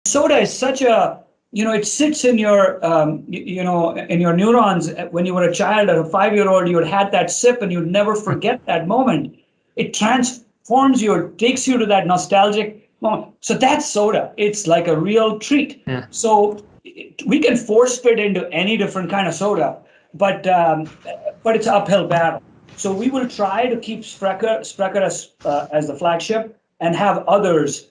Soda is such a, it sits in your, in your neurons. When you were a child or a 5-year-old, you had that sip and you'd never forget that moment. It transforms you, it takes you to that nostalgic moment. So that's soda. It's like a real treat. Yeah. So we can force fit into any different kind of soda, but it's an uphill battle. So we will try to keep Sprecher as the flagship and have others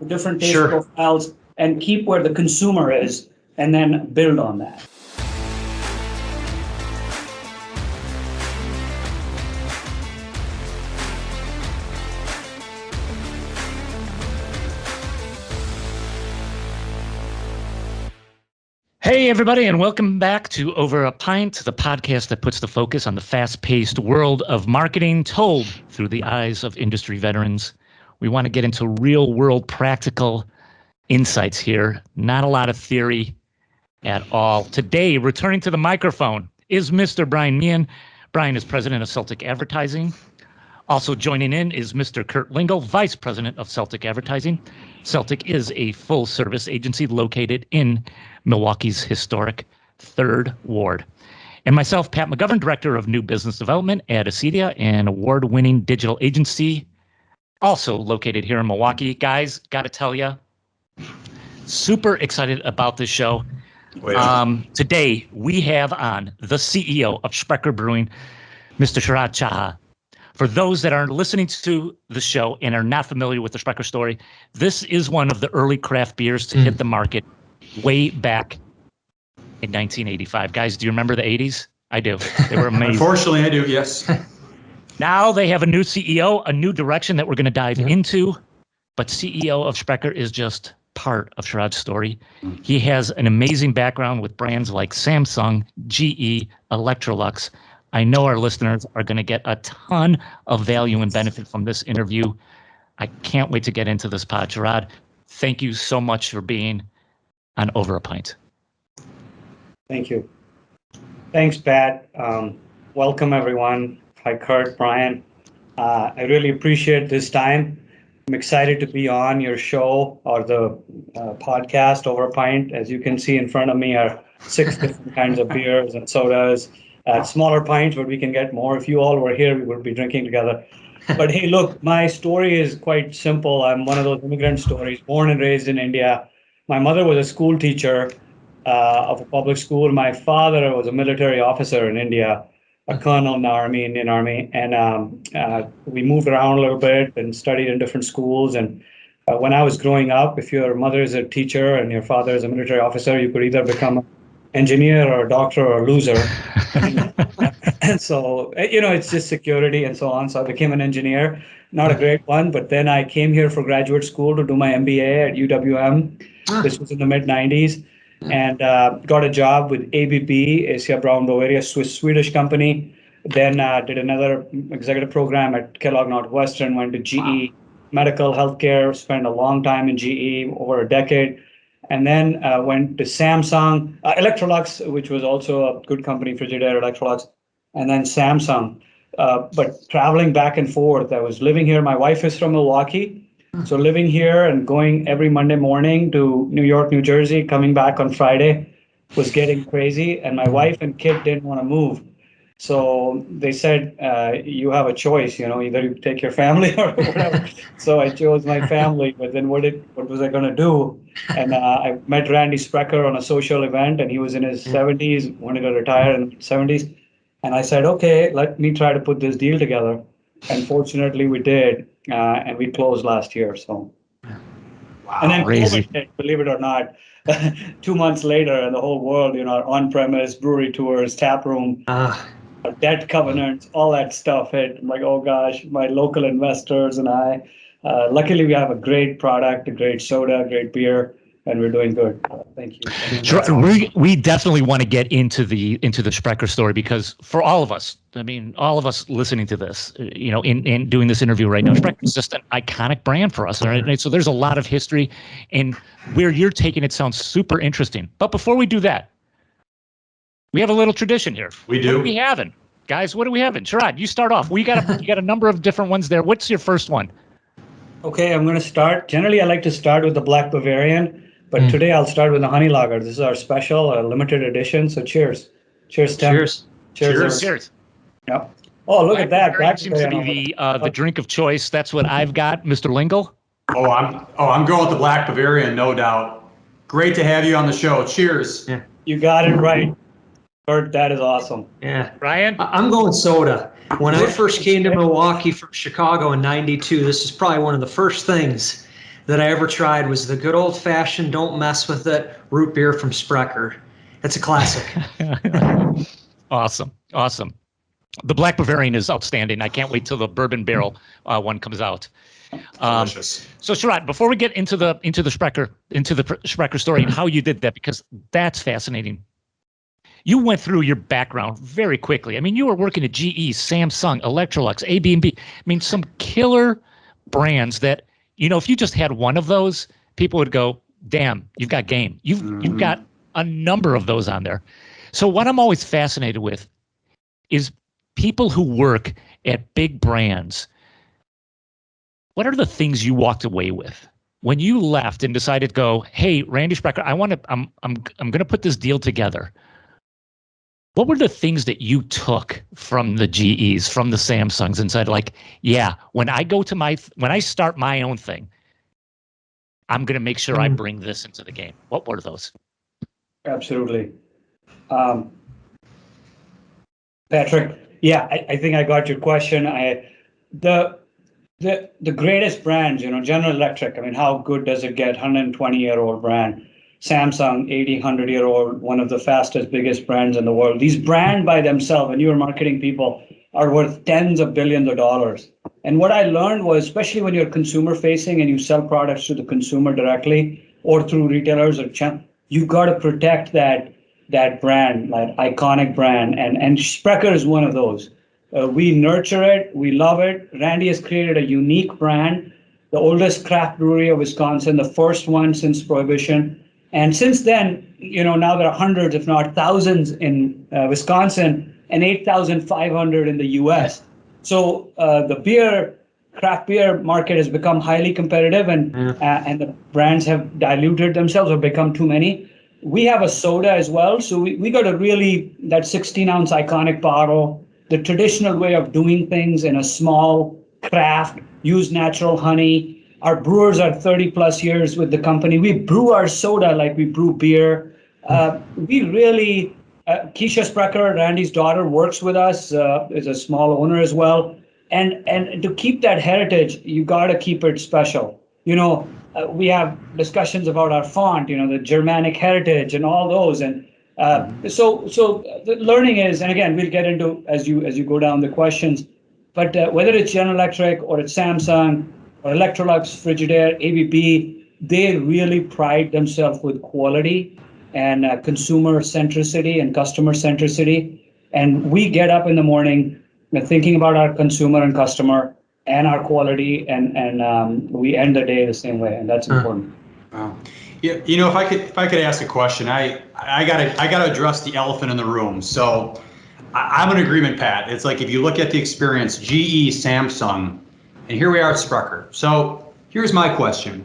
different taste profiles and keep where the consumer is and then build on that. Hey, everybody, and welcome back to Over A Pint, the podcast that puts the focus on the fast-paced world of marketing told through the eyes of industry veterans. We want to get into real-world practical insights here, not a lot of theory at all. Today, returning to the microphone is Mr. BrianM. Brian is president of Celtic Advertising. Also joining in is Mr. Kurtl, vice president of Celtic Advertising. Celtic is a full-service agency located in Milwaukee's historic 3rd Ward. And myself, Pat McGovern, director of new business development at Acedia, an award-winning digital agency, also located here in Milwaukee. Guys, got to tell you, super excited about this show. Today, we have on the CEO of Sprecher Brewing, Mr. Sharad Chadha. For those that are listening to the show and are not familiar with the Sprecher story, this is one of the early craft beers to hit the market way back in 1985. Guys, do you remember the 80s? I do. They were amazing. Unfortunately, I do, yes. Now they have a new CEO, a new direction that we're going to dive into. But CEO of Sprecher is just part of Sharad's story. He has an amazing background with brands like Samsung, GE, Electrolux. I know our listeners are going to get a ton of value and benefit from this interview. I can't wait to get into this pod. Sharad, thank you so much for being on Over A Pint. Thank you. Thanks, Pat. Welcome, everyone. Hi, Kurt, Brian. I really appreciate this time. I'm excited to be on your show or the podcast, Over A Pint. As you can see in front of me are 6 different kinds of beers and sodas. Smaller pints, but we can get more. If you all were here, we would be drinking together. But hey, look, my story is quite simple. I'm one of those immigrant stories, born and raised in India. My mother was a school teacher of a public school. My father was a military officer in India, a colonel in the Army, Indian Army. And we moved around a little bit and studied in different schools. And when I was growing up, if your mother is a teacher and your father is a military officer, you could either become an engineer or a doctor or a loser. And so, it's just security and so on. So I became an engineer, not a great one, but then I came here for graduate school to do my MBA at UWM. This was in the mid-90s, and got a job with ABB, Asia Brown Bavarian, Swedish company. Then did another executive program at Kellogg Northwestern, went to GE Medical Healthcare, spent a long time in GE, over a decade. And then went to Samsung, Electrolux, which was also a good company, Frigidaire, Electrolux, and then Samsung. But traveling back and forth, I was living here. My wife is from Milwaukee. So living here and going every Monday morning to New York, New Jersey, coming back on Friday was getting crazy. And my wife and kid didn't want to move. So they said, you have a choice, either you take your family or whatever. So I chose my family, but then what was I going to do? And I met Randy Sprecher on a social event, and he was in his 70s, wanted to retire in his 70s. And I said, okay, let me try to put this deal together. And fortunately we did, and we closed last year. So, wow, and then COVID hit, believe it or not, 2 months later, and the whole world, on-premise, brewery tours, tap room, debt covenants, all that stuff hit. I'm like, oh gosh, my local investors and I. Luckily, we have a great product, a great soda, great beer, and we're doing good. Thank you. Sure. We definitely want to get into the Sprecher story, because for all of us, all of us listening to this, in doing this interview right now, Sprecher is just an iconic brand for us. Right? So there's a lot of history, and where you're taking it sounds super interesting. But before we do that, we have a little tradition here. We do. What are we having? Guys, what are we having? Sharad, you start off. You got a number of different ones there. What's your first one? Okay, I'm going to start. Generally, I like to start with the Black Bavarian. But today I'll start with the honey lager. This is our special, limited edition. So cheers. Cheers, Tim. Cheers. Cheers. Cheers. Yep. Oh, look at that. Bavarian seems to be the drink of choice. That's what I've got, Mr. Lingle. I'm going with the Black Bavarian, no doubt. Great to have you on the show. Cheers. Yeah. You got it right. Kurt, that is awesome. Yeah. Brian? I'm going soda. When I first came to Milwaukee from Chicago in '92, this is probably one of the first things that I ever tried was the good old fashioned, don't mess with it, root beer from Sprecher. It's a classic. Awesome. The Black Bavarian is outstanding. I can't wait till the bourbon barrel one comes out. Delicious. So Sharad, before we get into the Sprecher story and how you did that, because that's fascinating. You went through your background very quickly. I mean, you were working at GE, Samsung, Electrolux, AB&B. I mean, some killer brands that, if you just had one of those, people would go, damn, you've got game. You've got a number of those on there. So what I'm always fascinated with is people who work at big brands. What are the things you walked away with when you left and decided to go, hey, Randy Sprecher, I'm going to put this deal together? What were the things that you took from the GEs, from the Samsungs, and said, like, yeah, when I start my own thing, I'm going to make sure I bring this into the game? What were those? Absolutely. Patrick, yeah, I think I got your question. The greatest brands, General Electric, I mean, how good does it get? 120-year-old brand. Samsung, 80, 100-year-old, one of the fastest, biggest brands in the world. These brands by themselves, and you are marketing people, are worth tens of billions of dollars. And what I learned was, especially when you're consumer facing and you sell products to the consumer directly or through retailers or channel, you got to protect that brand, that iconic brand. And Sprecher is one of those. We nurture it. We love it. Randy has created a unique brand, the oldest craft brewery of Wisconsin, the first one since Prohibition. And since then, now there are hundreds, if not thousands in Wisconsin and 8,500 in the US. So the craft beer market has become highly competitive and the brands have diluted themselves or become too many. We have a soda as well. So we got that 16-ounce iconic bottle, the traditional way of doing things in a small craft, use natural honey. Our brewers are 30 plus years with the company. We brew our soda like we brew beer. We really, Keisha Sprecher, Randy's daughter, works with us, is a small owner as well. And to keep that heritage, you got to keep it special. We have discussions about our font, the Germanic heritage and all those. And so the learning is, and again, we'll get into as you go down the questions, but whether it's General Electric or it's Samsung, or Electrolux, Frigidaire, ABB, they really pride themselves with quality and consumer centricity and customer centricity. And we get up in the morning thinking about our consumer and customer and our quality, and we end the day the same way, and that's important. Wow. Yeah, if I could ask a question, I gotta address the elephant in the room. So I'm in agreement, Pat. It's like if you look at the experience, GE, Samsung. And here we are at Sprecher. So here's my question.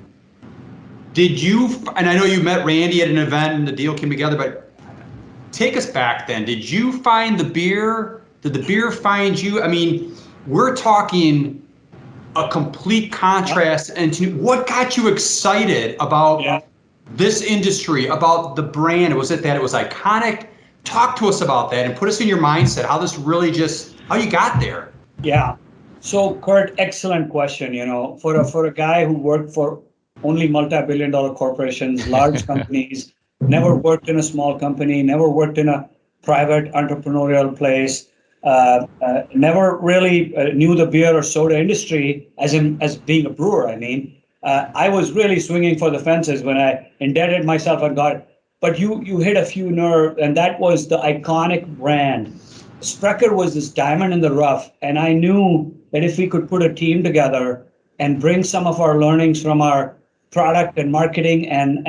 And I know you met Randy at an event and the deal came together, but take us back then. Did you find the beer? Did the beer find you? I mean, we're talking a complete contrast. And what got you excited about this industry, about the brand? Was it that it was iconic? Talk to us about that and put us in your mindset, how you got there. Yeah. So, Kurt, excellent question. For a guy who worked for only multi-billion-dollar corporations, large companies, never worked in a small company, never worked in a private entrepreneurial place, never really knew the beer or soda industry as being a brewer. I mean, I was really swinging for the fences when I indebted myself and got it. But you hit a few nerves, and that was the iconic brand. Sprecher was this diamond in the rough, and I knew that if we could put a team together and bring some of our learnings from our product and marketing and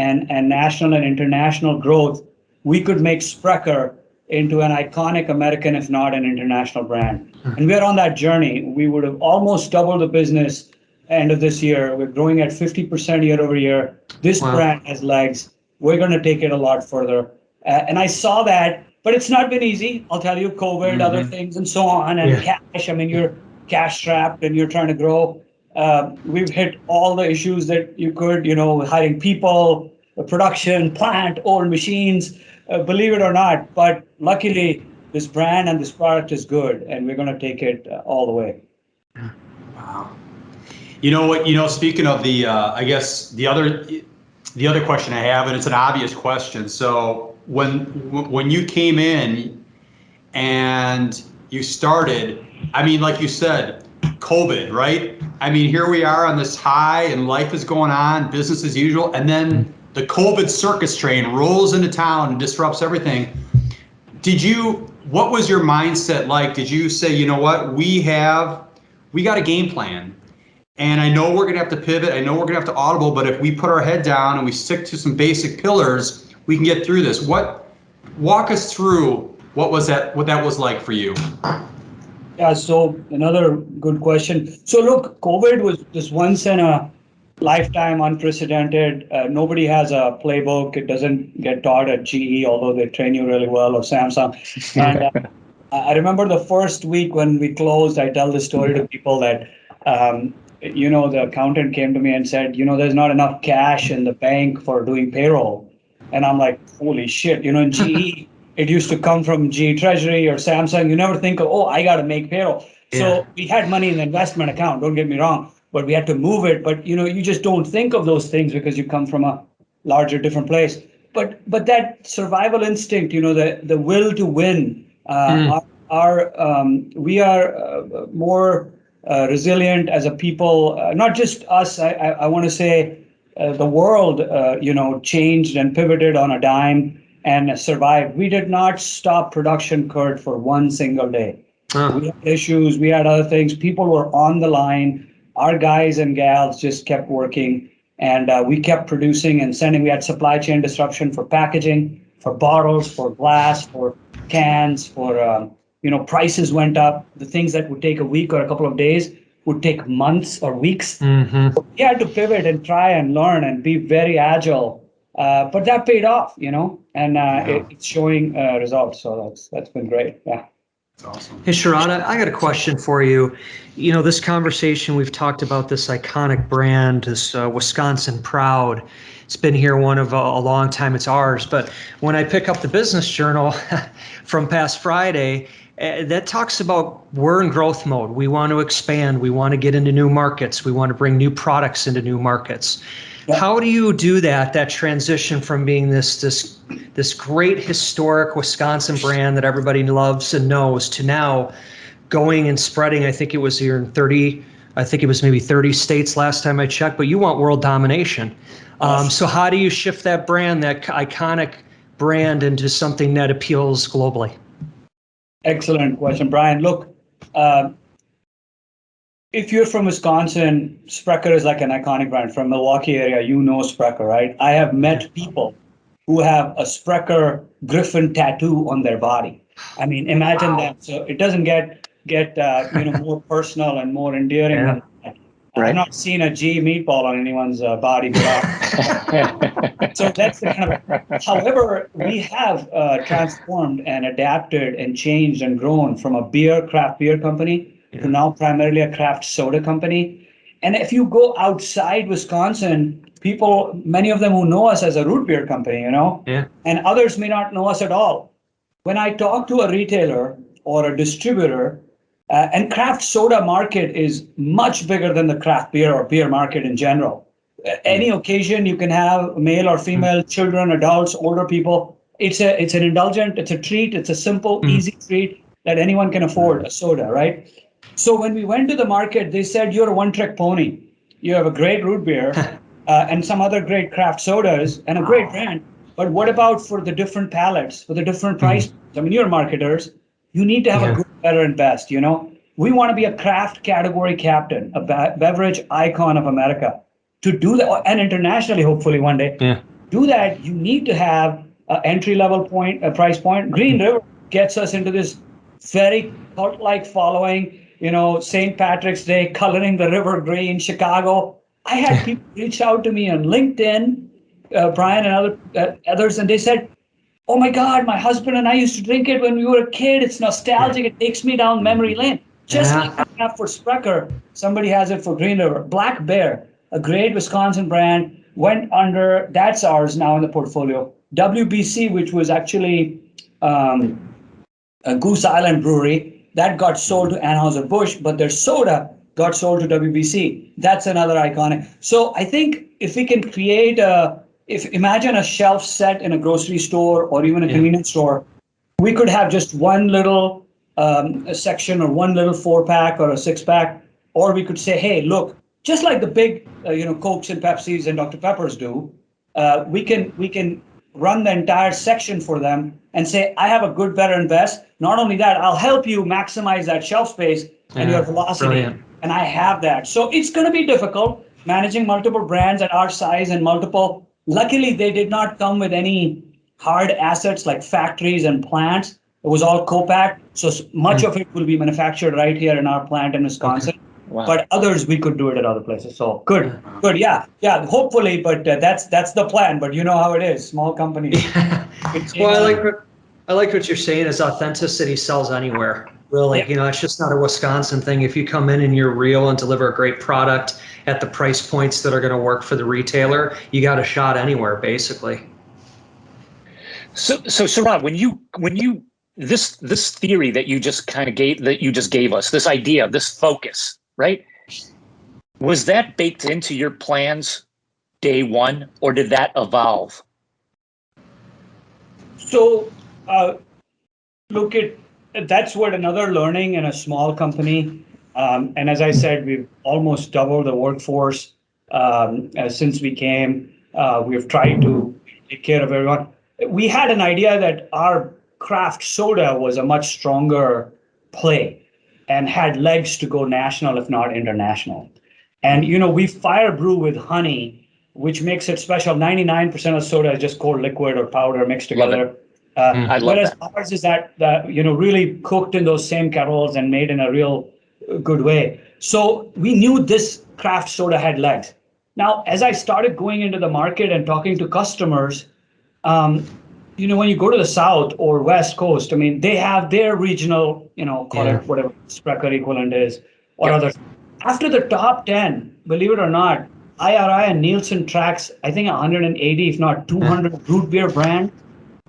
national and international growth, we could make Sprecher into an iconic American, if not an international brand. And we're on that journey. We would have almost doubled the business end of this year. We're growing at 50% year over year. This brand has legs. We're going to take it a lot further. And I saw that, but it's not been easy. I'll tell you, COVID, other things and so on, and cash. I mean, you're cash strapped and you're trying to grow. We've hit all the issues that you could, hiring people, production, plant, old machines, believe it or not. But luckily, this brand and this product is good, and we're going to take it all the way. Wow. You know what? Speaking of the, I guess the other question I have, and it's an obvious question. So when you came in and you started, I mean, like you said, COVID, right? I mean, here we are on this high, and life is going on, business as usual, and then the COVID circus train rolls into town and disrupts everything. What was your mindset like? Did you say, you know what, we got a game plan, and I know we're gonna have to pivot, I know we're gonna have to audible, but if we put our head down and we stick to some basic pillars, we can get through this. Walk us through what that was like for you. Yeah, so another good question. So look, COVID was just once in a lifetime, unprecedented. Nobody has a playbook. It doesn't get taught at GE, although they train you really well, or Samsung. And I remember the first week when we closed, I tell this story to people that, the accountant came to me and said, there's not enough cash in the bank for doing payroll. And I'm like, holy shit, in GE, it used to come from GE Treasury or Samsung. You never think of, I got to make payroll. Yeah. So we had money in the investment account, don't get me wrong, but we had to move it. But, you just don't think of those things because you come from a larger, different place. But that survival instinct, the will to win, we are more resilient as a people, not just us. I want to say the world, changed and pivoted on a dime and survived. We did not stop production, Kurt, for one single day. We had issues, we had other things. People were on the line. Our guys and gals just kept working, and we kept producing and sending. We had supply chain disruption for packaging, for bottles, for glass, for cans, for, prices went up. The things that would take a week or a couple of days would take months or weeks. Mm-hmm. We had to pivot and try and learn and be very agile. But that paid off, and it's showing results. So that's been great. Yeah. That's awesome. Hey, Sharad, I got a question for you. This conversation, we've talked about this iconic brand, this Wisconsin Proud. It's been here a long time. It's ours. But when I pick up the Business Journal from past Friday, that talks about we're in growth mode. We want to expand. We want to get into new markets. We want to bring new products into new markets. Yeah. How do you do that transition from being this great historic Wisconsin brand that everybody loves and knows to now going and spreading? I think it was here in maybe 30 states last time I checked, but you want world domination. So how do you shift that brand, that iconic brand, into something that appeals globally? Excellent question, Brian. Look, if you're from Wisconsin, Sprecher is like an iconic brand. From Milwaukee area, Sprecher, right? I have met people who have a Sprecher Griffin tattoo on their body. I mean, imagine that. So it doesn't get more personal and more endearing. Yeah. Right. I've not seen a G meatball on anyone's body. So that's the kind of. However, we have transformed and adapted and changed and grown from a craft beer company to now primarily a craft soda company. And if you go outside Wisconsin, many of them who know us as a root beer company, and others may not know us at all. When I talk to a retailer or a distributor, and craft soda market is much bigger than the craft beer or beer market in general. Any occasion you can have male or female, children, adults, older people. It's an indulgent, it's a treat, it's a simple, easy treat that anyone can afford, a soda, right? So when we went to the market, they said, you're a one-trick pony. You have a great root beer and some other great craft sodas and a great brand. But what about for the different palettes, for the different price? I mean, you're marketers. You need to have a good, better, and best, We want to be a craft category captain, a beverage icon of America. To do that, and internationally, hopefully one day, do that, you need to have an entry-level price point. Green River gets us into this very cult-like following. St. Patrick's Day, coloring the river green, Chicago. I had people reach out to me on LinkedIn, Brian and others, and they said, oh my God, my husband and I used to drink it when we were a kid. It's nostalgic. It takes me down memory lane. Just like I have for Sprecher, somebody has it for Green River. Black Bear, a great Wisconsin brand, went under, that's ours now in the portfolio. WBC, which was actually a Goose Island brewery, that got sold to Anheuser-Busch, but their soda got sold to WBC. That's another iconic. So I think if we can create imagine a shelf set in a grocery store or even a convenience store, we could have just one little a section or one little 4-pack or a 6-pack, or we could say, hey, look, just like the big Cokes and Pepsis and Dr. Peppers do, we can run the entire section for them and say, I have a good, better, and best. Not only that, I'll help you maximize that shelf space and your velocity. Brilliant. And I have that. So it's going to be difficult managing multiple brands at our size and multiple. Luckily, they did not come with any hard assets like factories and plants. It was all co-packed. So much of it will be manufactured right here in our plant in Wisconsin. Okay. Wow. But others, we could do it at other places. So good. Yeah, hopefully. But that's the plan. But you know how it is, small companies. Well, I like what you're saying is authenticity sells anywhere. Really, it's just not a Wisconsin thing. If you come in and you're real and deliver a great product at the price points that are going to work for the retailer, you got a shot anywhere, basically. So Sharad, when you this theory that you just gave us, this idea, this focus, right? Was that baked into your plans day one, or did that evolve? So, that's what another learning in a small company. And as I said, we've almost doubled the workforce since we came. We've tried to take care of everyone. We had an idea that our craft soda was a much stronger play and had legs to go national, if not international. And, we fire brew with honey, which makes it special. 99% of soda is just cold liquid or powder mixed together. I love whereas that. ours is that really cooked in those same kettles and made in a real good way. So we knew this craft soda had legs. Now, as I started going into the market and talking to customers, when you go to the South or West Coast, they have their regional, call it whatever Sprecher equivalent is, or others. After the top 10, believe it or not, IRI and Nielsen tracks, I think 180, if not 200 root beer brands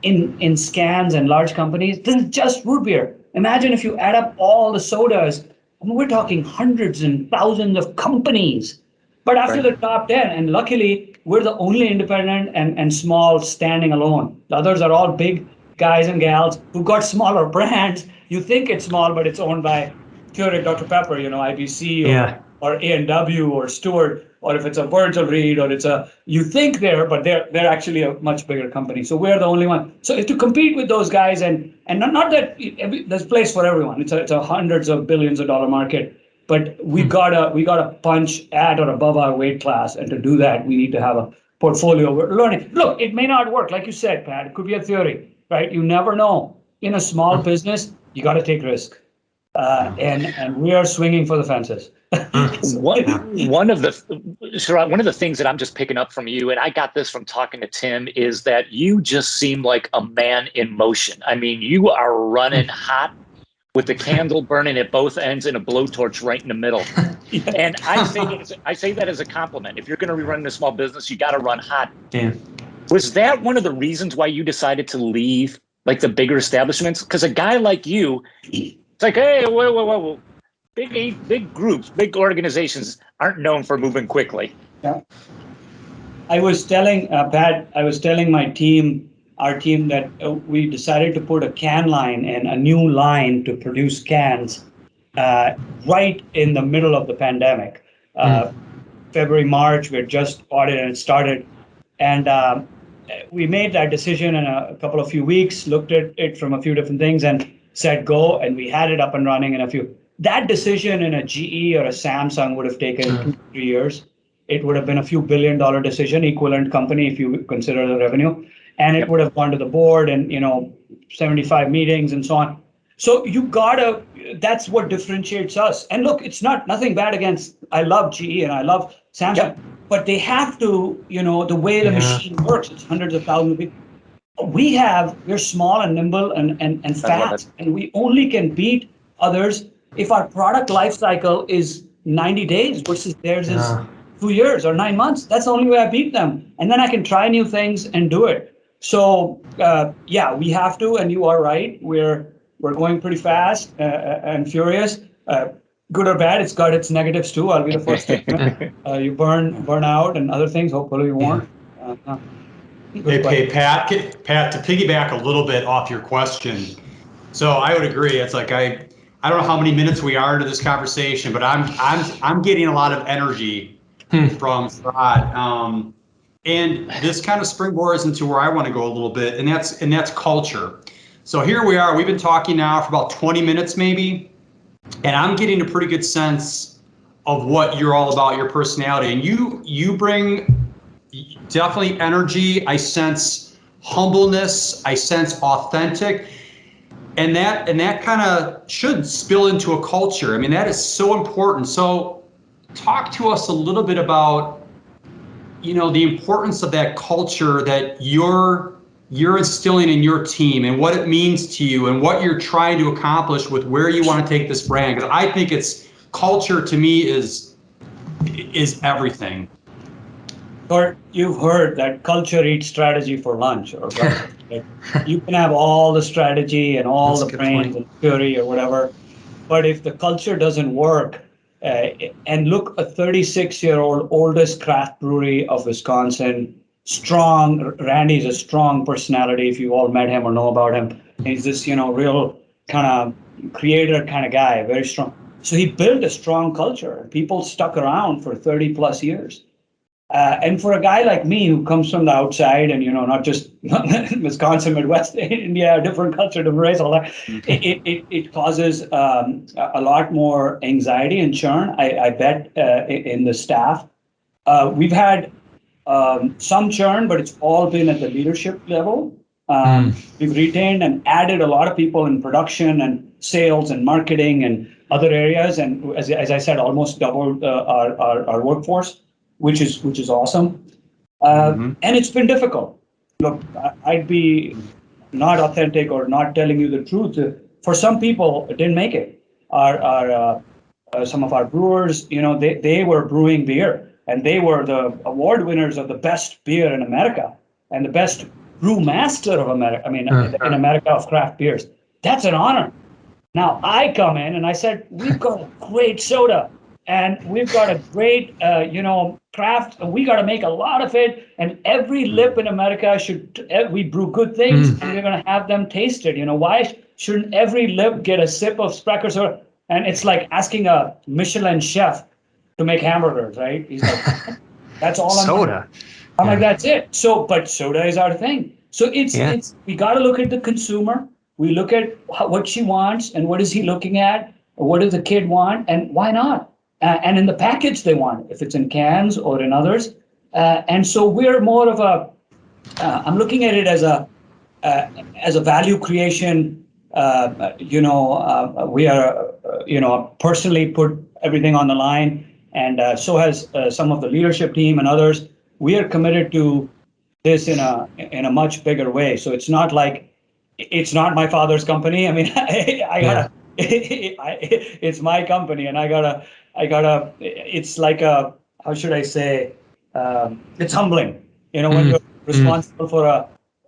in scans and large companies. This is just root beer. Imagine if you add up all the sodas, we're talking hundreds and thousands of companies. But after the top 10, and luckily, we're the only independent and small standing alone. The others are all big guys and gals who got smaller brands. You think it's small, but it's owned by Keurig, Dr. Pepper, IBC or A&W or Stewart, or if it's a Virgil Reed or you think but they're actually a much bigger company. So we're the only one. So to compete with those guys, and not that there's a place for everyone. It's a hundreds of billions of dollar market. But we gotta punch at or above our weight class, and to do that, we need to have a portfolio. We're learning. Look, it may not work, like you said, Pat. It could be a theory, right? You never know. In a small business, you got to take risk, and we are swinging for the fences. One of the things that I'm just picking up from you, and I got this from talking to Tim, is that you just seem like a man in motion. You are running hot, with the candle burning at both ends and a blowtorch right in the middle. And I say that as a compliment. If you're going to be running a small business, you got to run hot. Yeah. Was that one of the reasons why you decided to leave like the bigger establishments? Because a guy like you, it's like, hey, whoa. Big groups, big organizations aren't known for moving quickly. Yeah. I was telling Pat, our team, that we decided to put a can line and a new line to produce cans right in the middle of the pandemic. February, March, we had just audited and started. And we made that decision in a few weeks, looked at it from a few different things and said go, and we had it up and running in a few. That decision in a GE or a Samsung would have taken 2-3 years. It would have been a few $1 billion decision, equivalent company if you consider the revenue. And it would have gone to the board and 75 meetings and so on. So that's what differentiates us. And look, it's nothing bad against, I love GE and I love Samsung, but they have to, the way the machine works, it's hundreds of thousands of people. We're small and nimble and fast, and we only can beat others if our product life cycle is 90 days versus theirs is 2 years or 9 months. That's the only way I beat them. And then I can try new things and do it. So we have to, and you are right. We're going pretty fast and furious. Good or bad, it's got its negatives too. I'll be the first to admit. You burn out and other things. Hopefully you won't. Hey, Pat, to piggyback a little bit off your question. So I would agree. It's like I don't know how many minutes we are into this conversation, but I'm getting a lot of energy from Sharad. And this kind of springboards into where I want to go a little bit, and that's culture. So here we are. We've been talking now for about 20 minutes maybe, and I'm getting a pretty good sense of what you're all about, your personality, and you bring definitely energy. I sense humbleness. I sense authentic, and that kind of should spill into a culture. I mean, that is so important. So talk to us a little bit about, the importance of that culture that you're instilling in your team and what it means to you and what you're trying to accomplish with where you want to take this brand. Because I think culture to me is everything. Kurt, you've heard that culture eats strategy for lunch, or you can have all the strategy and all the brains and theory or whatever, but if the culture doesn't work, and look, a 36-year-old oldest craft brewery of Wisconsin, strong. Randy's a strong personality. If you all met him or know about him, he's this real kind of creator kind of guy, very strong. So he built a strong culture. People stuck around for 30 plus years. And for a guy like me who comes from the outside and, not just Wisconsin, Midwest, India, different culture, different race, all that, it causes a lot more anxiety and churn, I bet, in the staff. We've had some churn, but it's all been at the leadership level. We've retained and added a lot of people in production and sales and marketing and other areas. And as I said, almost doubled our workforce, which is awesome. And it's been difficult. Look, I'd be not authentic or not telling you the truth. For some people, it didn't make it. Some of our brewers, they were brewing beer, and they were the award winners of the best beer in America and the best brewmaster of America. I mean, in America of craft beers. That's an honor. Now I come in and I said, we've got a great soda. And we've got a great, craft. We got to make a lot of it. And every lip in America we brew good things, and we're going to have them taste it. Why shouldn't every lip get a sip of Sprecher soda? And it's like asking a Michelin chef to make hamburgers, right? He's like, that's all soda. I'm like, that's it. So, but soda is our thing. So it's we got to look at the consumer. We look at what she wants and what is he looking at, or what does the kid want, and why not? And in the package they want, if it's in cans or in others. And so we're more of I'm looking at it as a value creation. We are, personally put everything on the line, and so has some of the leadership team and others. We are committed to this in a much bigger way. So it's not like, it's not my father's company. I mean, I gotta, it's my company, and I gotta, it's like how should I say, it's humbling, when you're responsible for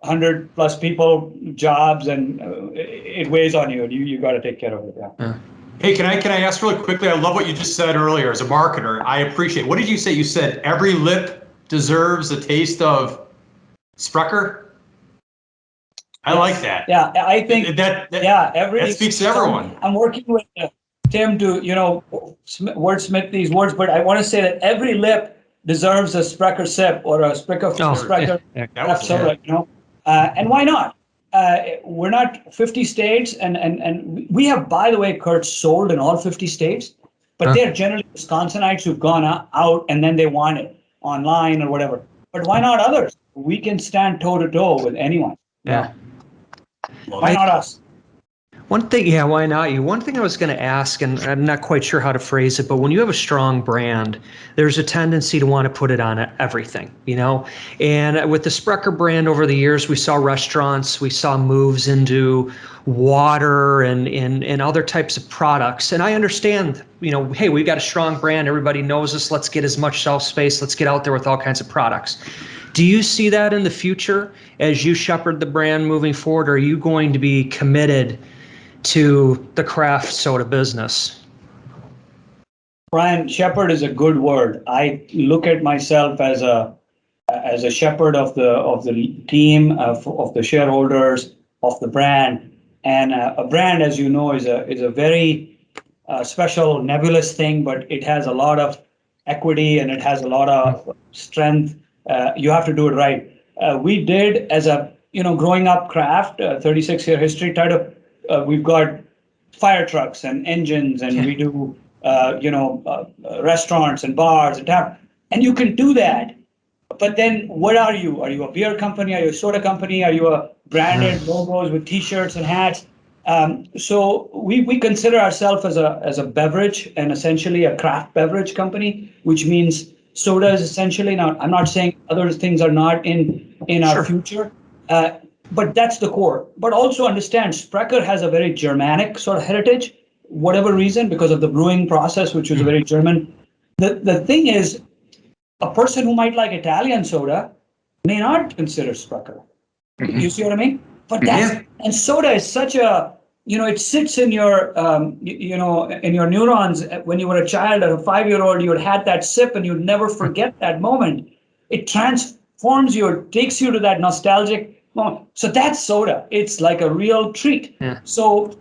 100 plus people, jobs, and it weighs on you, and you got to take care of it. Yeah. Hey, can I ask really quickly? I love what you just said earlier as a marketer. I appreciate. What did you say? You said every lip deserves a taste of Sprecher. I like that. Yeah, I think that speaks to everyone. I'm working with Tim to wordsmith these words, but I want to say that every lip deserves a Sprecher sip or a Sprecher soda. And why not? We're not 50 states, and we have, by the way, Kurt, sold in all 50 states, but they're generally Wisconsinites who've gone out and then they want it online or whatever. But why not others? We can stand toe to toe with anyone. Yeah. Why not us? One thing, yeah, why not you? One thing I was going to ask, and I'm not quite sure how to phrase it, but when you have a strong brand, there's a tendency to want to put it on everything, you know? And with the Sprecher brand over the years, we saw restaurants, we saw moves into water and other types of products. And I understand, you know, hey, we've got a strong brand, everybody knows us, let's get as much shelf space, let's get out there with all kinds of products. Do you see that in the future as you shepherd the brand moving forward? Or are you going to be committed to the craft soda business? Brian, shepherd is a good word. I look at myself as a shepherd of the team, of the shareholders, of the brand. And a brand, as you know, is a very special, nebulous thing, but it has a lot of equity and it has a lot of strength. You have to do it right. We did, as a growing up craft, 36-year history, we've got fire trucks and engines, and we do restaurants and bars and tap, and you can do that. But then, what are you? Are you a beer company? Are you a soda company? Are you a branded logos with T-shirts and hats? So we consider ourselves as a beverage and essentially a craft beverage company, which means soda is essentially. Now, I'm not saying other things are not in our future, but that's the core. But also understand, Sprecher has a very Germanic sort of heritage, whatever reason, because of the brewing process, which was very German. The thing is, a person who might like Italian soda may not consider Sprecher. You see what I mean? But and soda is such a, it sits in your, in your neurons. When you were a child or a 5-year-old, you had that sip and you'd never forget that moment. It transforms you, it takes you to that nostalgic moment. So that's soda. It's like a real treat. Yeah. So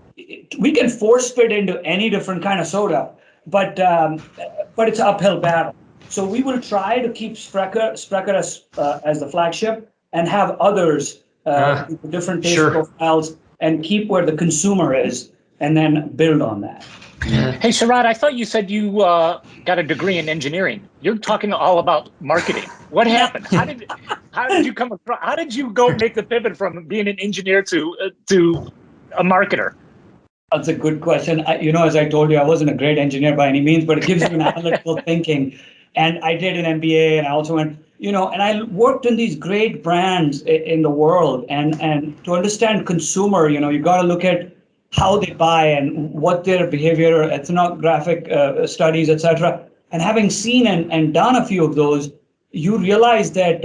we can force fit into any different kind of soda, but it's an uphill battle. So we will try to keep Sprecher as the flagship and have others with different taste profiles and keep where the consumer is and then build on that. Hey, Sharad, I thought you said you got a degree in engineering. You're talking all about marketing. What happened? How did you come across? How did you go make the pivot from being an engineer to a marketer? That's a good question. As I told you, I wasn't a great engineer by any means, but it gives you an analytical thinking. And I did an MBA, and I also went, and I worked in these great brands in the world. And to understand consumer, you got to look at how they buy and what their behavior, ethnographic studies, etc. And having seen and done a few of those, you realize that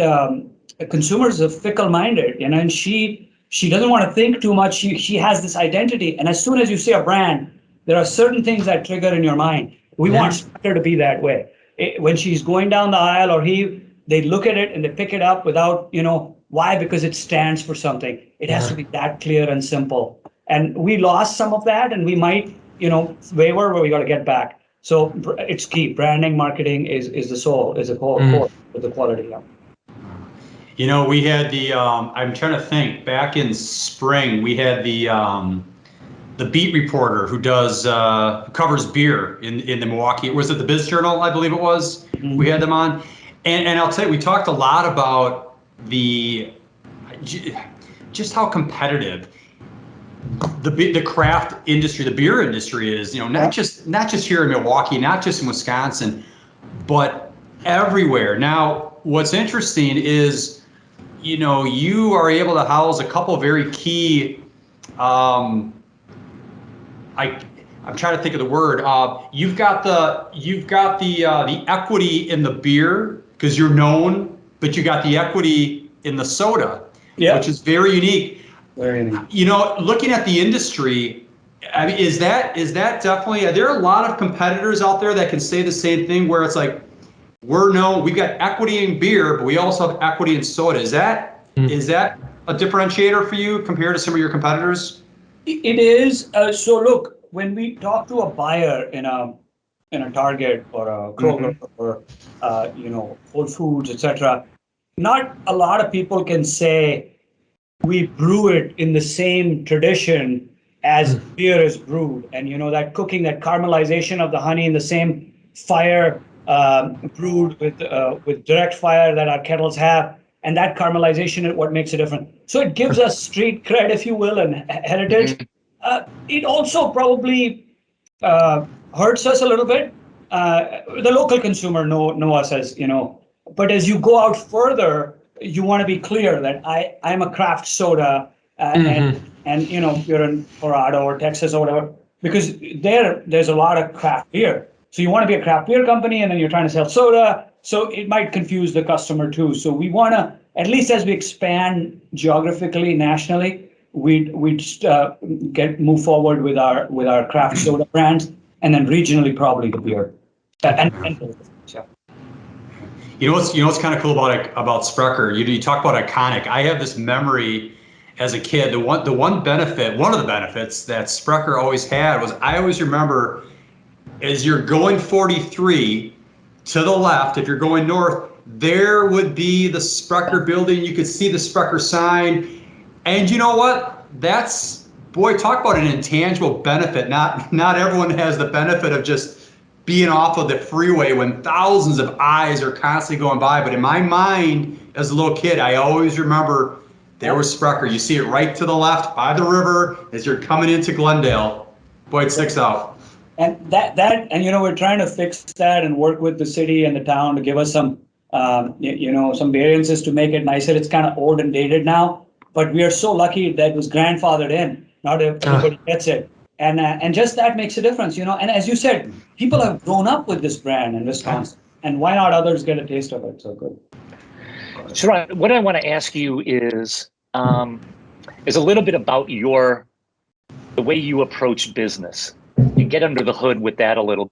consumers are fickle-minded, and she doesn't want to think too much. She has this identity, and as soon as you say a brand, there are certain things that trigger in your mind. We want her to be that way. When she's going down the aisle or they look at it and they pick it up without, why? Because it stands for something. It has to be that clear and simple. And we lost some of that, and we might, waver, where we got to get back. So it's key. Branding, marketing is the soul, is the core of the quality. Yeah. We had the, I'm trying to think, back in spring, we had the beat reporter who covers beer in the Milwaukee. Was it the Biz Journal? I believe it was. Mm-hmm. We had them on. And I'll tell you, we talked a lot about just how competitive the craft industry, the beer industry is, not just here in Milwaukee, not just in Wisconsin, but everywhere. Now, what's interesting is, you are able to house a couple of very key, I'm trying to think of the word. You've got the equity in the beer because you're known, but you got the equity in the soda, which is very unique. Very unique. Looking at the industry, I mean, is that definitely? Are there a lot of competitors out there that can say the same thing? Where it's like, we're known, we've got equity in beer, but we also have equity in soda. Is that a differentiator for you compared to some of your competitors? It is. So look, when we talk to a buyer in a Target or a Kroger or Whole Foods, etc., not a lot of people can say we brew it in the same tradition as beer is brewed, and that cooking, that caramelization of the honey in the same fire, brewed with direct fire that our kettles have. And that caramelization is what makes it different. So it gives us street cred, if you will, and heritage. It also probably hurts us a little bit. The local consumer know us as, but as you go out further, you want to be clear that I'm a craft soda, and you're in Colorado or Texas or whatever, because there's a lot of craft beer. So you want to be a craft beer company, and then you're trying to sell soda. So it might confuse the customer too. So we want to, at least as we expand geographically, nationally, we'd move forward with our craft soda brands, and then regionally probably the beer. And yeah. You know what's kind of cool about Sprecher? You talk about iconic. I have this memory as a kid. One of the benefits that Sprecher always had was, I always remember, as you're going 43 to the left, if you're going north, there would be the Sprecher building. You could see the Sprecher sign. And you know what? Talk about an intangible benefit. Not everyone has the benefit of just being off of the freeway when thousands of eyes are constantly going by. But in my mind, as a little kid, I always remember there was Sprecher. You see it right to the left by the river as you're coming into Glendale. Boy, it sticks out. And we're trying to fix that and work with the city and the town to give us some variances to make it nicer. It's kind of old and dated now, but we are so lucky that it was grandfathered in. Not everybody gets it. And just that makes a difference, And as you said, people have grown up with this brand in Wisconsin, and why not others get a taste of it? So good. Sharad, what I want to ask you is a little bit about the way you approach business, and get under the hood with that a little.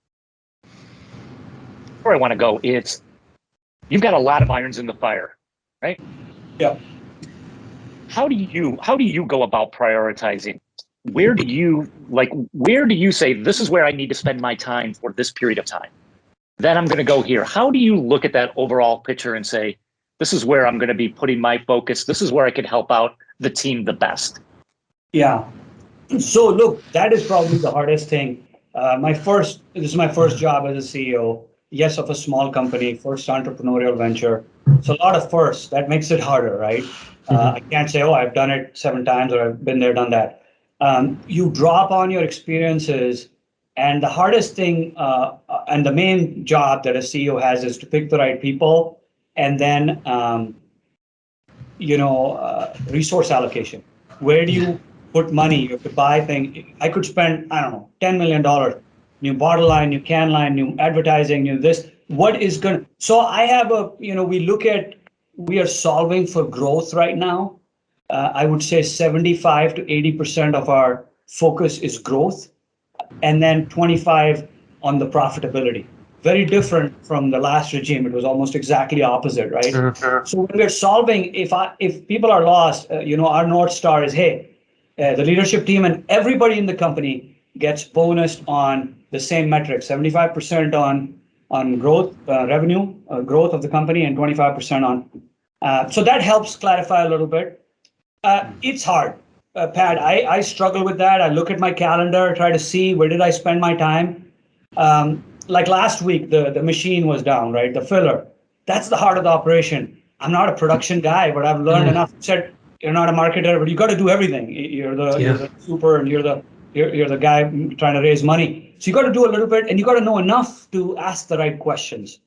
Where I want to go is, you've got a lot of irons in the fire, right? Yeah. How do you go about prioritizing? Where do you say, this is where I need to spend my time for this period of time? Then I'm going to go here. How do you look at that overall picture and say, this is where I'm going to be putting my focus. This is where I could help out the team the best. Yeah. So look, that is probably the hardest thing. This is my first job as a CEO. Yes, of a small company, first entrepreneurial venture. So a lot of firsts. That makes it harder, right? I can't say, I've done it 7 times or I've been there, done that. You drop on your experiences, and the hardest thing and the main job that a CEO has is to pick the right people, and then resource allocation. Where do you put money? You have to buy things. I could spend, $10 million, new bottle line, new can line, new advertising, new this. What is going to, so I have we are solving for growth right now. I would say 75 to 80% of our focus is growth, and then 25 on the profitability. Very different from the last regime. It was almost exactly opposite, right? Sure. So when we're solving, if people are lost, our North Star is, hey, the leadership team and everybody in the company gets bonused on the same metric, 75% on growth, revenue, growth of the company, and 25% on. So that helps clarify a little bit. It's hard, Pat. I struggle with that. I look at my calendar, try to see where did I spend my time. Like last week, the machine was down, right? The filler. That's the heart of the operation. I'm not a production guy, but I've learned enough. Said you're not a marketer, but you got to do everything. You're the super, and you're the guy trying to raise money. So you got to do a little bit, and you got to know enough to ask the right questions.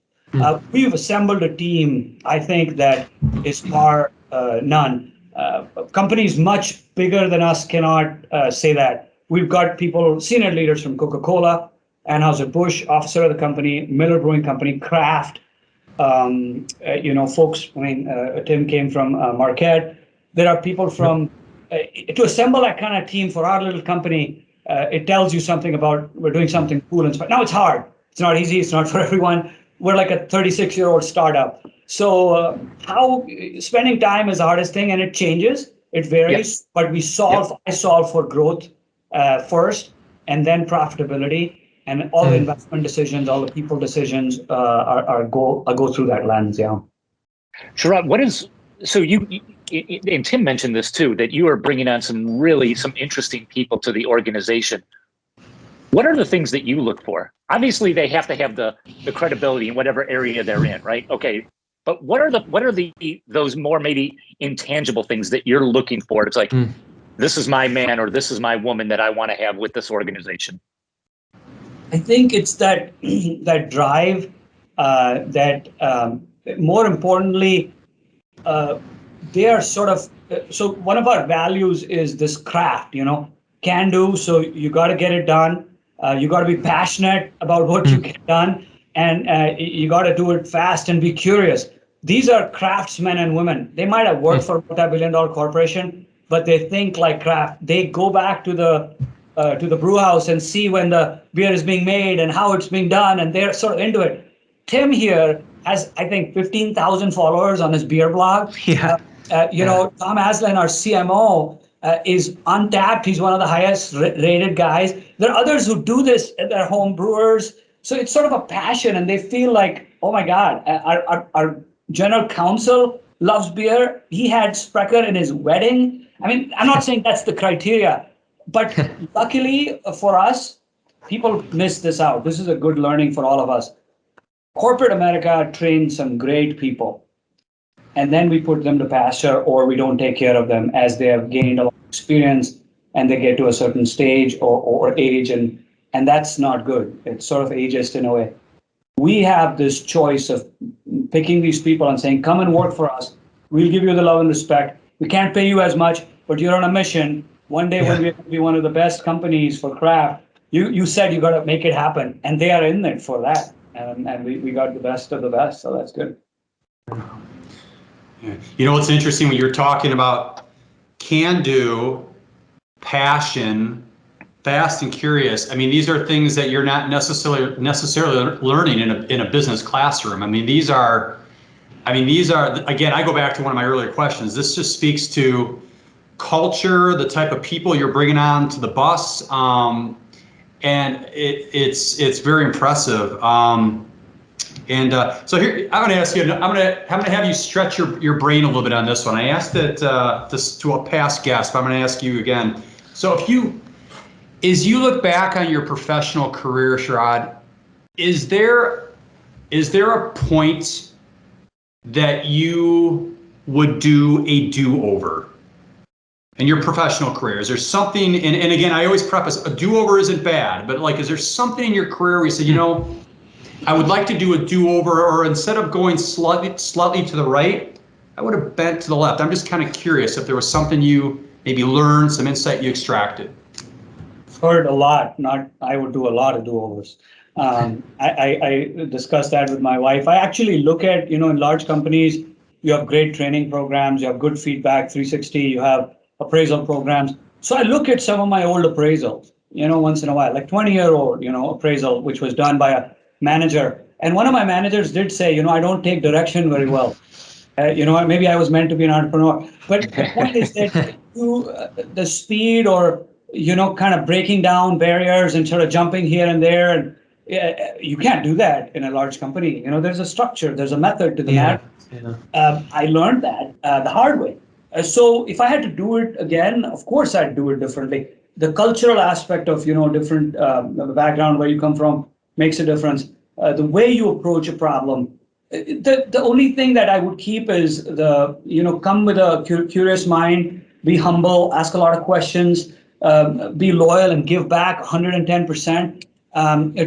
We've assembled a team, I think, that is bar none. Companies much bigger than us cannot say that. We've got people, senior leaders from Coca-Cola, Anheuser-Busch, officer of the company, Miller Brewing Company, Kraft, folks. Tim came from Marquette. There are people from, to assemble that kind of team for our little company, it tells you something about we're doing something cool and now it's hard. It's not easy. It's not for everyone. We're like a 36-year-old startup. So how spending time is the hardest thing, and it changes. It varies, but I solve for growth first, and then profitability, and all the investment decisions, all the people decisions go through that lens. Yeah. Sharad, and Tim mentioned this too, that you are bringing on some interesting people to the organization. What are the things that you look for? Obviously, they have to have the credibility in whatever area they're in, right? Okay, but what are those more maybe intangible things that you're looking for? It's like, this is my man or this is my woman that I want to have with this organization? I think it's that that drive, more importantly, they are sort of, so one of our values is this craft, can do. So you got to get it done. You got to be passionate about what you get done, and you got to do it fast and be curious. These are craftsmen and women. They might have worked for a multi-billion-dollar corporation, but they think like craft. They go back to the brew house and see when the beer is being made and how it's being done, and they're sort of into it. Tim here has, I think, 15,000 followers on his beer blog. Yeah. Tom Aslan, our CMO, is untapped. He's one of the highest rated guys. There are others who do this at their home brewers. So it's sort of a passion, and they feel like, oh my God, our general counsel loves beer. He had Sprecher in his wedding. I mean, I'm not saying that's the criteria, but luckily for us, people miss this out. This is a good learning for all of us. Corporate America trains some great people, and then we put them to pasture, or we don't take care of them as they have gained a lot of experience and they get to a certain stage or age, and that's not good. It's sort of ageist in a way. We have this choice of picking these people and saying, come and work for us. We'll give you the love and respect. We can't pay you as much, but you're on a mission. One day when we're going to be one of the best companies for craft, you said you got to make it happen, and they are in it for that. And we got the best of the best, so that's good. Yeah. What's interesting when you're talking about can do, passion, fast and curious. I mean, these are things that you're not necessarily learning in a business classroom. I mean, these are again, I go back to one of my earlier questions. This just speaks to culture, the type of people you're bringing on to the bus. And it's very impressive. So here, I'm going to ask you. I'm going to have you stretch your brain a little bit on this one. I asked it this to a past guest, but I'm going to ask you again. So as you look back on your professional career, Sharad, is there a point that you would do a do-over in your professional career? Is there something, and again, I always preface, a do-over isn't bad, but like, is there something in your career where you said, I would like to do a do-over, or instead of going slightly to the right, I would have bent to the left? I'm just kind of curious if there was something you maybe learned, some insight you extracted. Heard a lot, I would do a lot of do-overs. I discussed that with my wife. I actually look at, in large companies, you have great training programs, you have good feedback, 360, you have appraisal programs. So I look at some of my old appraisals, once in a while, like 20-year-old, appraisal, which was done by a manager. And one of my managers did say, I don't take direction very well. Maybe I was meant to be an entrepreneur. But the point is that the speed or, kind of breaking down barriers and sort of jumping here and there, and you can't do that in a large company. There's a structure, there's a method to the madness. I learned that the hard way. So if I had to do it again, of course I'd do it differently. The cultural aspect of, different the background where you come from makes a difference. The way you approach a problem. The only thing that I would keep is come with a curious mind, be humble, ask a lot of questions, be loyal and give back 110%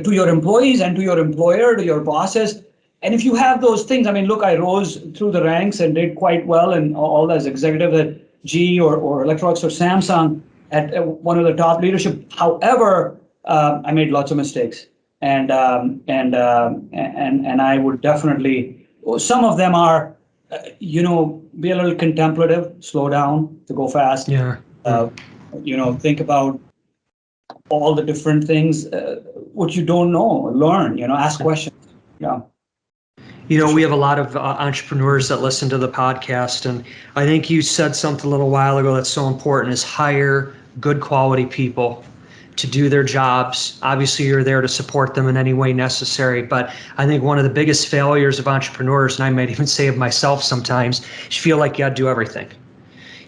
to your employees and to your employer, to your bosses. And if you have those things, look, I rose through the ranks and did quite well and all as executive at GE or Electrolux or Samsung at one of the top leadership. However, I made lots of mistakes, and I would definitely. Some of them are, be a little contemplative, slow down to go fast. Yeah. Think about all the different things, what you don't know, learn. Ask questions. Yeah. We have a lot of entrepreneurs that listen to the podcast, and I think you said something a little while ago that's so important, is hire good quality people to do their jobs. Obviously, you're there to support them in any way necessary, but I think one of the biggest failures of entrepreneurs, and I might even say of myself sometimes, is you feel like you got to do everything.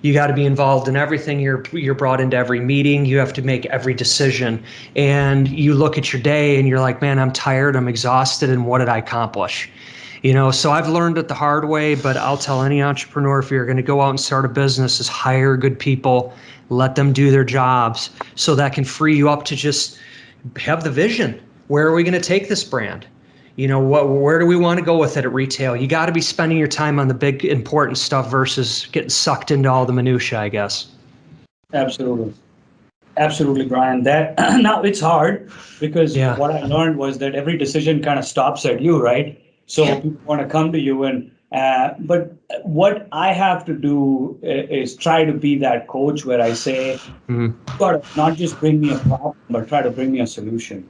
You got to be involved in everything. You're brought into every meeting. You have to make every decision, and you look at your day and you're like, man, I'm tired, I'm exhausted, and what did I accomplish? So I've learned it the hard way, but I'll tell any entrepreneur, if you're going to go out and start a business, is hire good people, let them do their jobs, so that can free you up to just have the vision. Where are we going to take this brand? Where do we want to go with it at retail? You got to be spending your time on the big important stuff versus getting sucked into all the minutia, I guess. Absolutely, Brian. That now it's hard because what I learned was that every decision kind of stops at you, right? So people want to come to you, and but what I have to do is try to be that coach where I say, you got to not just bring me a problem, but try to bring me a solution.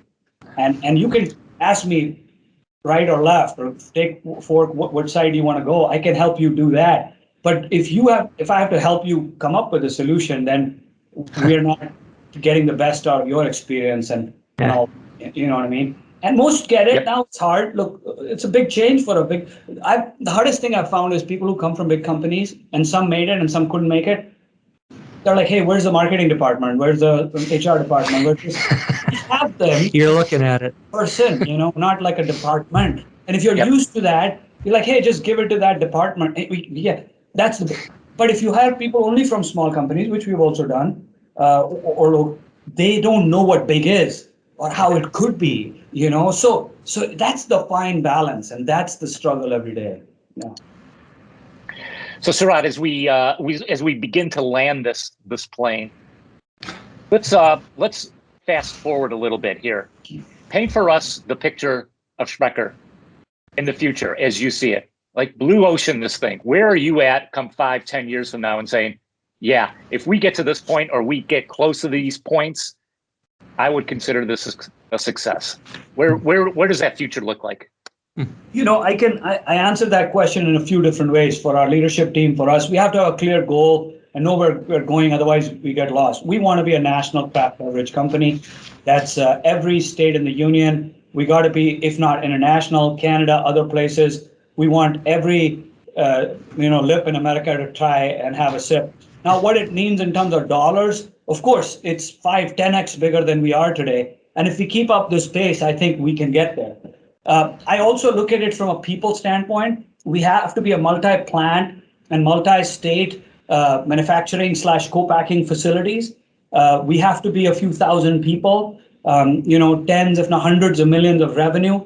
And you can ask me right or left, or take fork what side you want to go. I can help you do that. But if I have to help you come up with a solution, then we're not getting the best out of your experience and all. You know what I mean? And most get it. Yep. Now it's hard. Look, it's a big change for the hardest thing I've found is people who come from big companies, and some made it and some couldn't make it. They're like, hey, where's the marketing department? Where's the HR department? We have them. You're looking at it. Person, not like a department. And if you're used to that, you're like, hey, just give it to that department. That's but if you have people only from small companies, which we've also done, or they don't know what big is or how it could be, So that's the fine balance, and that's the struggle every day. Yeah. So Sharad, as we begin to land this plane, let's fast forward a little bit here. Paint for us the picture of Sprecher in the future as you see it. Like blue ocean, this thing. Where are you at come 5-10 years from now and saying, yeah, if we get to this point or we get close to these points, I would consider this a success. Where does that future look like? I answered that question in a few different ways. For our leadership team, for us, we have to have a clear goal and know where we're going. Otherwise, we get lost. We want to be a national craft beverage company. That's every state in the union. We got to be, if not international, Canada, other places. We want every lip in America to try and have a sip. Now, what it means in terms of dollars, of course, it's 5-10x bigger than we are today. And if we keep up this pace, I think we can get there. I also look at it from a people standpoint. We have to be a multi-plant and multi-state manufacturing / co-packing facilities. We have to be a few thousand people, tens, if not hundreds of millions of revenue.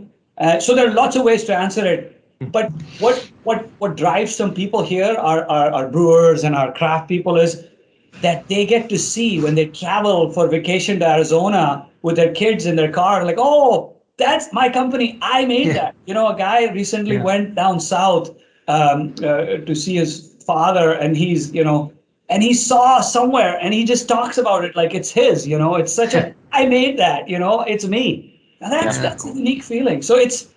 So there are lots of ways to answer it. But what drives some people here, our brewers and our craft people, is that they get to see when they travel for vacation to Arizona with their kids in their car, like, oh, that's my company. I made that. A guy recently went down south to see his father, and and he saw somewhere, and he just talks about it like it's his. It's such a I made that. It's me. And that's a unique feeling. So it's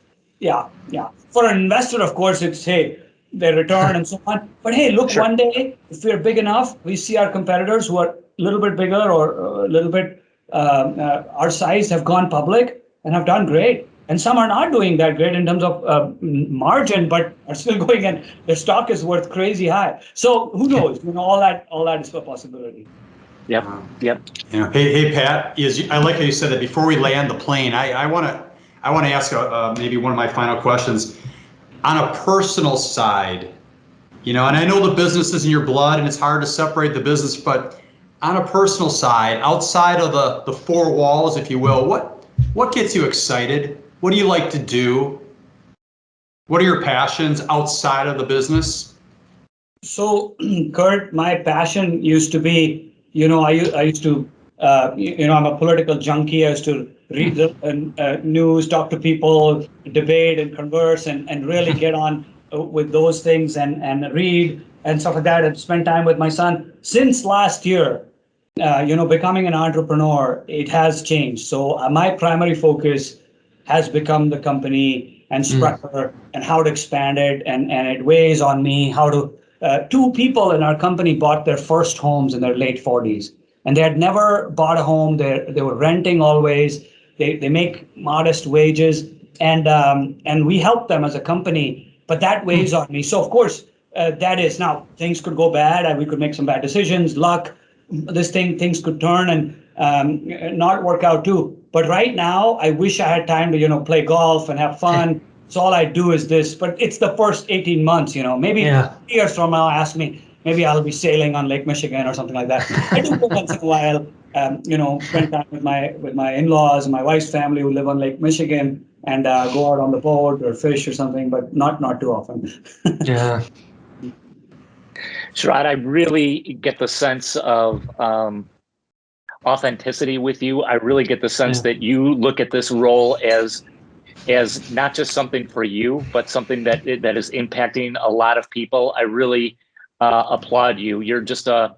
for an investor, of course, it's their return and so on. But hey, look, one day if we're big enough, we see our competitors who are a little bit bigger or a little bit our size have gone public and have done great. And some are not doing that great in terms of margin, but are still going, and their stock is worth crazy high. So who knows? All that is a possibility. Yep. Hey, Pat. I like how you said that before we land the plane. I want to ask maybe one of my final questions on a personal side. And I know the business is in your blood, and it's hard to separate the business, but on a personal side, outside of the four walls, if you will, what gets you excited? What do you like to do? What are your passions outside of the business? So, Kurt, my passion used to be, I used to, I'm a political junkie. I used to read the news, talk to people, debate and converse, and really get on with those things and read and stuff like that, and spend time with my son. Since last year, becoming an entrepreneur, it has changed. So my primary focus has become the company and Sprecher and how to expand it. And it weighs on me how to, two people in our company bought their first homes in their late 40s. And they had never bought a home. They were renting always. They make modest wages. And we help them as a company. But that weighs on me. So, of course, that is now things could go bad. And we could make some bad decisions, luck. Things could turn and not work out too. But right now, I wish I had time to play golf and have fun So all I do is this, but it's the first 18 months, maybe years from now, ask me, maybe I'll be sailing on Lake Michigan or something like that. I do go once in a while, spend time with my in-laws and my wife's family who live on Lake Michigan and go out on the boat or fish or something, but not too often. Yeah. Sharad, I really get the sense of authenticity with you. I really get the sense that you look at this role as not just something for you, but something that is impacting a lot of people. I really applaud you. You're just I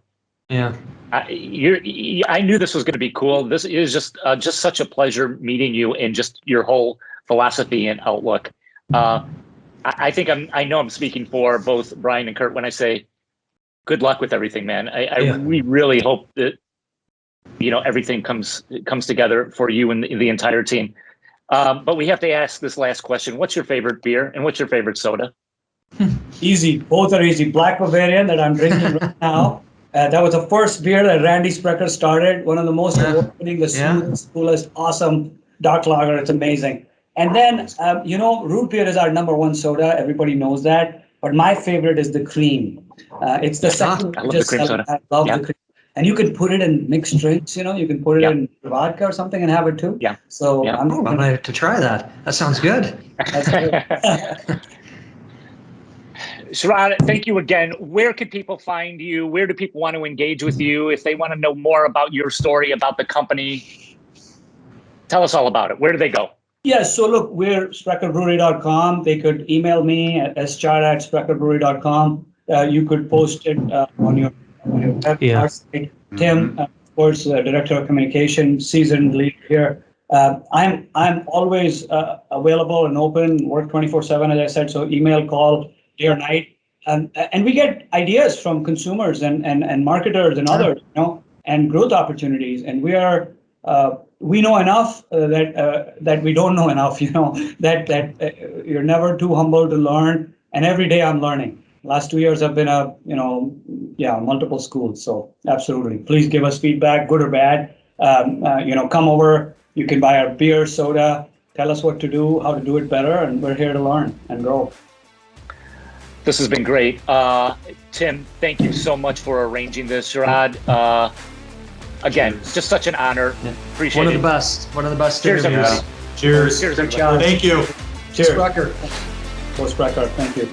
knew this was going to be cool. This is just such a pleasure meeting you and just your whole philosophy and outlook. I know I'm speaking for both Brian and Kurt when I say good luck with everything, man. We really hope that everything comes together for you and the entire team. But we have to ask this last question. What's your favorite beer and what's your favorite soda? Easy. Both are easy. Black Bavarian that I'm drinking right now. That was the first beer that Randy Sprecher started. One of the most award-winning, the smoothest, coolest, awesome dark lager. It's amazing. And then, root beer is our number one soda. Everybody knows that. But my favorite is the cream. It's the second. I love the cream soda. I love the cream. And you can put it in mixed drinks, you can put it in vodka or something and have it too. Yeah. So I'm going to have to try that. That sounds good. That's good. Sharad, thank you again. Where can people find you? Where do people want to engage with you? If they want to know more about your story, about the company, tell us all about it. Where do they go? Yes. So look, we're SprecherBrewery.com. They could email me at schadha@SprecherBrewery.com. You could post it on your website. Tim, of course, Director of Communication, seasoned leader here. I'm always available and open, work 24/7, as I said. So email, call, day or night, and we get ideas from consumers and marketers and others, and growth opportunities. And we know enough that we don't know enough. That you're never too humble to learn. And every day I'm learning. Last 2 years have been multiple schools. So absolutely, please give us feedback, good or bad. Come over. You can buy our beer, soda. Tell us what to do, how to do it better, and we're here to learn and grow. This has been great. Tim, thank you so much for arranging this. Sharad, again, it's just such an honor. Appreciate it. One of the best Cheers, interviews. everybody. Cheers. Cheers, Good everybody. job. Thank you. Cheers. Sprecher. Thank you.